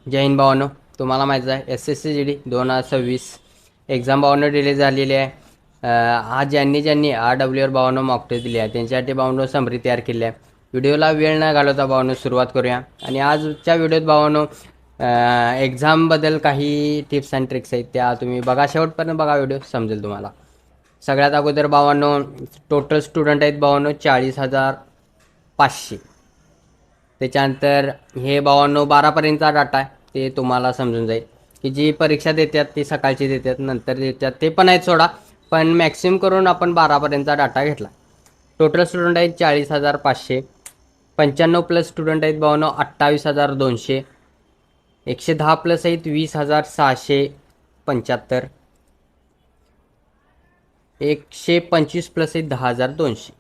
जय हिंद भावांनो, तुम्हाला माहीत आहे SSC GD 2026 एक्झाम भावांनो डिले झालेली आहे. आज ज्यांनी RWR भावांनो मॉक टेस्ट दिली आहे त्यांच्यासाठी भावांनो समरी तयार केली आहे. व्हिडिओला वेळ न घालवता भावांनो सुरुवात करूया. आणि आजच्या व्हिडिओत भावांनो एक्झामबद्दल काही टिप्स अँड ट्रिक्स आहेत, त्या तुम्ही बघा, शेवटपर्यंत बघा, व्हिडिओ समजेल तुम्हाला. सगळ्यात अगोदर भावांनो टोटल स्टुडंट आहेत भावांनो 40,500. त्याच्यानंतर हे भावांनो 12पर्यंतचा डाटा आहे, ते तुम्हाला समजून जाईल की जी परीक्षा देतात ती सकाळची देतात, नंतर देतात, ते पण आहेत सोडा, पण मॅक्सिमम करून आपण 12पर्यंतचा डाटा घेतला. टोटल स्टुडंट आहेत 40,500. 95+ स्टुडंट आहेत भावांनो 28,200. 110+ आहेत 20,675. 125+ आहेत 10,200.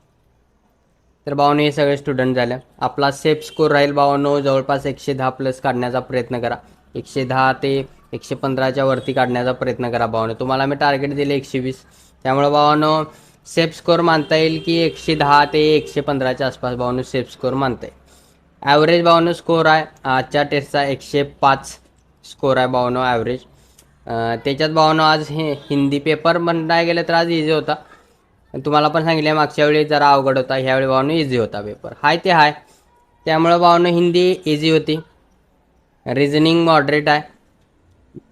तर भावांनो हे सगळे स्टुडंट झाले. आपला सेफ स्कोर राहील भावांनो जवळपास 110+ काढण्याचा प्रयत्न करा. 110 ते 115च्या वरती काढण्याचा प्रयत्न करा भावांनो. तुम्हाला मी टार्गेट दिले 120, त्यामुळे भावांनो सेफ स्कोर मानता येईल की 110 ते 115च्या आसपास भावांनो सेफ स्कोर मानता येईल. ॲव्हरेज भावांनो स्कोर आहे आजच्या टेस्टचा 105 स्कोर आहे भावांनो ॲव्हरेज. त्याच्यात भावांनो आज हिंदी पेपर म्हणायला गेलं तर आज इझी होता. तुम्हाला पण सांगितले मागच्या वेळी जरा अवघड होता, ह्यावेळी भावांनो इझी होता पेपर. हाय ते हाय, त्यामुळं भावांनो हिंदी इझी होती. रिझनिंग मॉडरेट आहे.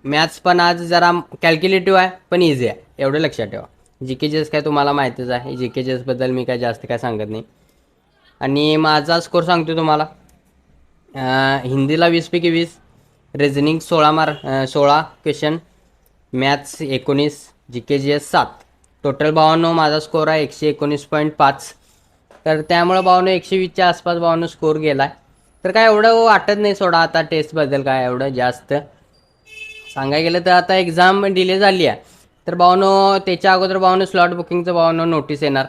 मॅथ्स पण आज जरा कॅल्क्युलेटिव्ह आहे पण इझी आहे, एवढं लक्षात ठेवा. GK काय तुम्हाला माहितीच आहे, GK मी काय जास्त काय सांगत नाही. आणि माझा स्कोर सांगतो तुम्हाला. हिंदीला 20पैकी 20, reasoning 16 question, maths 19, GK 7. Total भावांनो माझा स्कोर आहे 119.5. तर त्यामुळं भावांनो 120च्या आसपास भावांनो स्कोर गेला आहे. तर काय एवढं वाटत नाही सोडा, आता टेस्टबद्दल काय एवढं जास्त सांगायला गेलं तर. आता एक्झाम डिले झाली आहे, तर भावांनो त्याच्या अगोदर भावांनो स्लॉट बुकिंगचं भावांनो नोटीस येणार.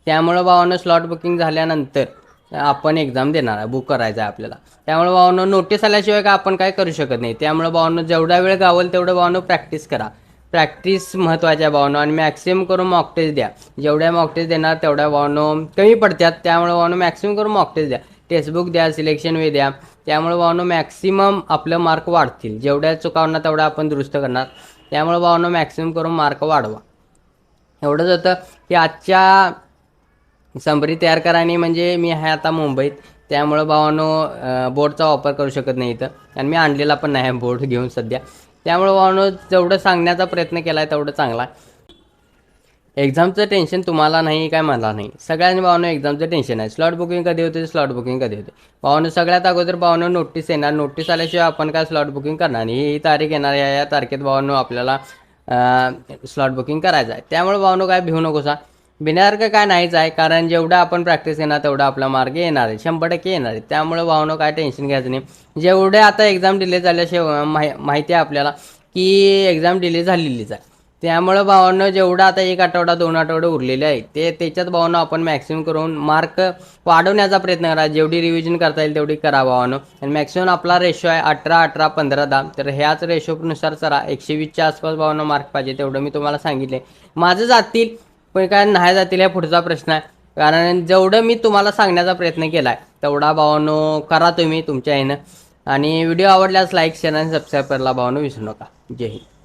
त्यामुळं भावांनो स्लॉट बुकिंग झाल्यानंतर आपण एक्झाम देणार आहे, बुक करायचं आहे आपल्याला. त्यामुळे भावांनो नोटीस आल्याशिवाय काय आपण काय करू शकत नाही. त्यामुळे भावांनो जेवढा वेळ गावल तेवढं भावांनो प्रॅक्टिस करा. प्रॅक्टिस महत्त्वाची आहे भावांनो. आणि मॅक्सिमम करून मॉक टेस्ट द्या. जेवढ्या मॉक टेस्ट देणार तेवढ्या भावांनो कमी पडतात, त्यामुळे भावांनो मॅक्सिमम करून मॉक टेस्ट द्या. टेक्स्टबुक द्या, सिलेक्शन वे द्या. त्यामुळे भावांनो मॅक्सिमम आपलं मार्क वाढतील. जेवढ्या चुकावणार तेवढ्या आपण दुरुस्त करणार. त्यामुळे भावांनो मॅक्सिमम करून मार्क वाढवा. एवढंच होतं की आजच्या समरी तयार करा. आणि म्हणजे मी आहे आता मुंबईत, त्यामुळं भावांनो बोर्डचा वापर करू शकत नाही इथं, आणि मी आणलेला पण नाही बोर्ड घेऊन सध्या. त्यामुळं भावांनो जेवढं सांगण्याचा प्रयत्न केला आहे तेवढं चांगला आहे. एक्झामचं टेन्शन तुम्हाला नाही काय मला नाही, सगळ्यांनी भावांनो एक्झामचं टेन्शन आहे. स्लॉट बुकिंग कधी होते, स्लॉट बुकिंग कधी होते भावांनो. सगळ्यात अगोदर भावांनो नोटीस येणार. नोटीस आल्याशिवाय आपण काय स्लॉट बुकिंग करणार नाही. ही तारीख येणार, या तारखेत भावांनो आपल्याला स्लॉट बुकिंग करायचं आहे. त्यामुळे भावांनो काय भिवू नकोसा. भिण्यासारखं काय नाहीच आहे, कारण जेवढं आपण प्रॅक्टिस येणार तेवढं आपला मार्ग येणार आहे, 100% येणार आहे. त्यामुळे भावांनो काय टेन्शन घ्यायचं नाही. जेवढे आता एक्झाम डिले झाल्याशिवाय माहिती आहे आपल्याला की एक्झाम डिले झालेलीच आहे. त्यामुळं भावांनो जेवढं आता 1 आठवडा 2 आठवडे उरलेले आहेत त्याच्यात भावांनो आपण मॅक्सिमम करून मार्क वाढवण्याचा प्रयत्न करा. जेवढी रिव्हिजन करता येईल तेवढी करा भावांनो. आणि मॅक्सिमम आपला रेशो आहे 18, 18, 15, 10. तर ह्याच रेशोनुसार चला. 120च्या आसपास भावांनो मार्क पाहिजे, तेवढं मी तुम्हाला सांगितले. माझं जातील पण काय नाही जातील हा पुढचा प्रश्न आहे, कारण जेवढं मी तुम्हाला सांगण्याचा प्रयत्न केला आहे तेवढा भावांनो करा तुम्ही तुमच्या ह्यानं. आणि व्हिडिओ आवडल्यास लाईक, शेअर आणि सबस्क्राईब करायला भावांनो विसरू नका. जय हिंद.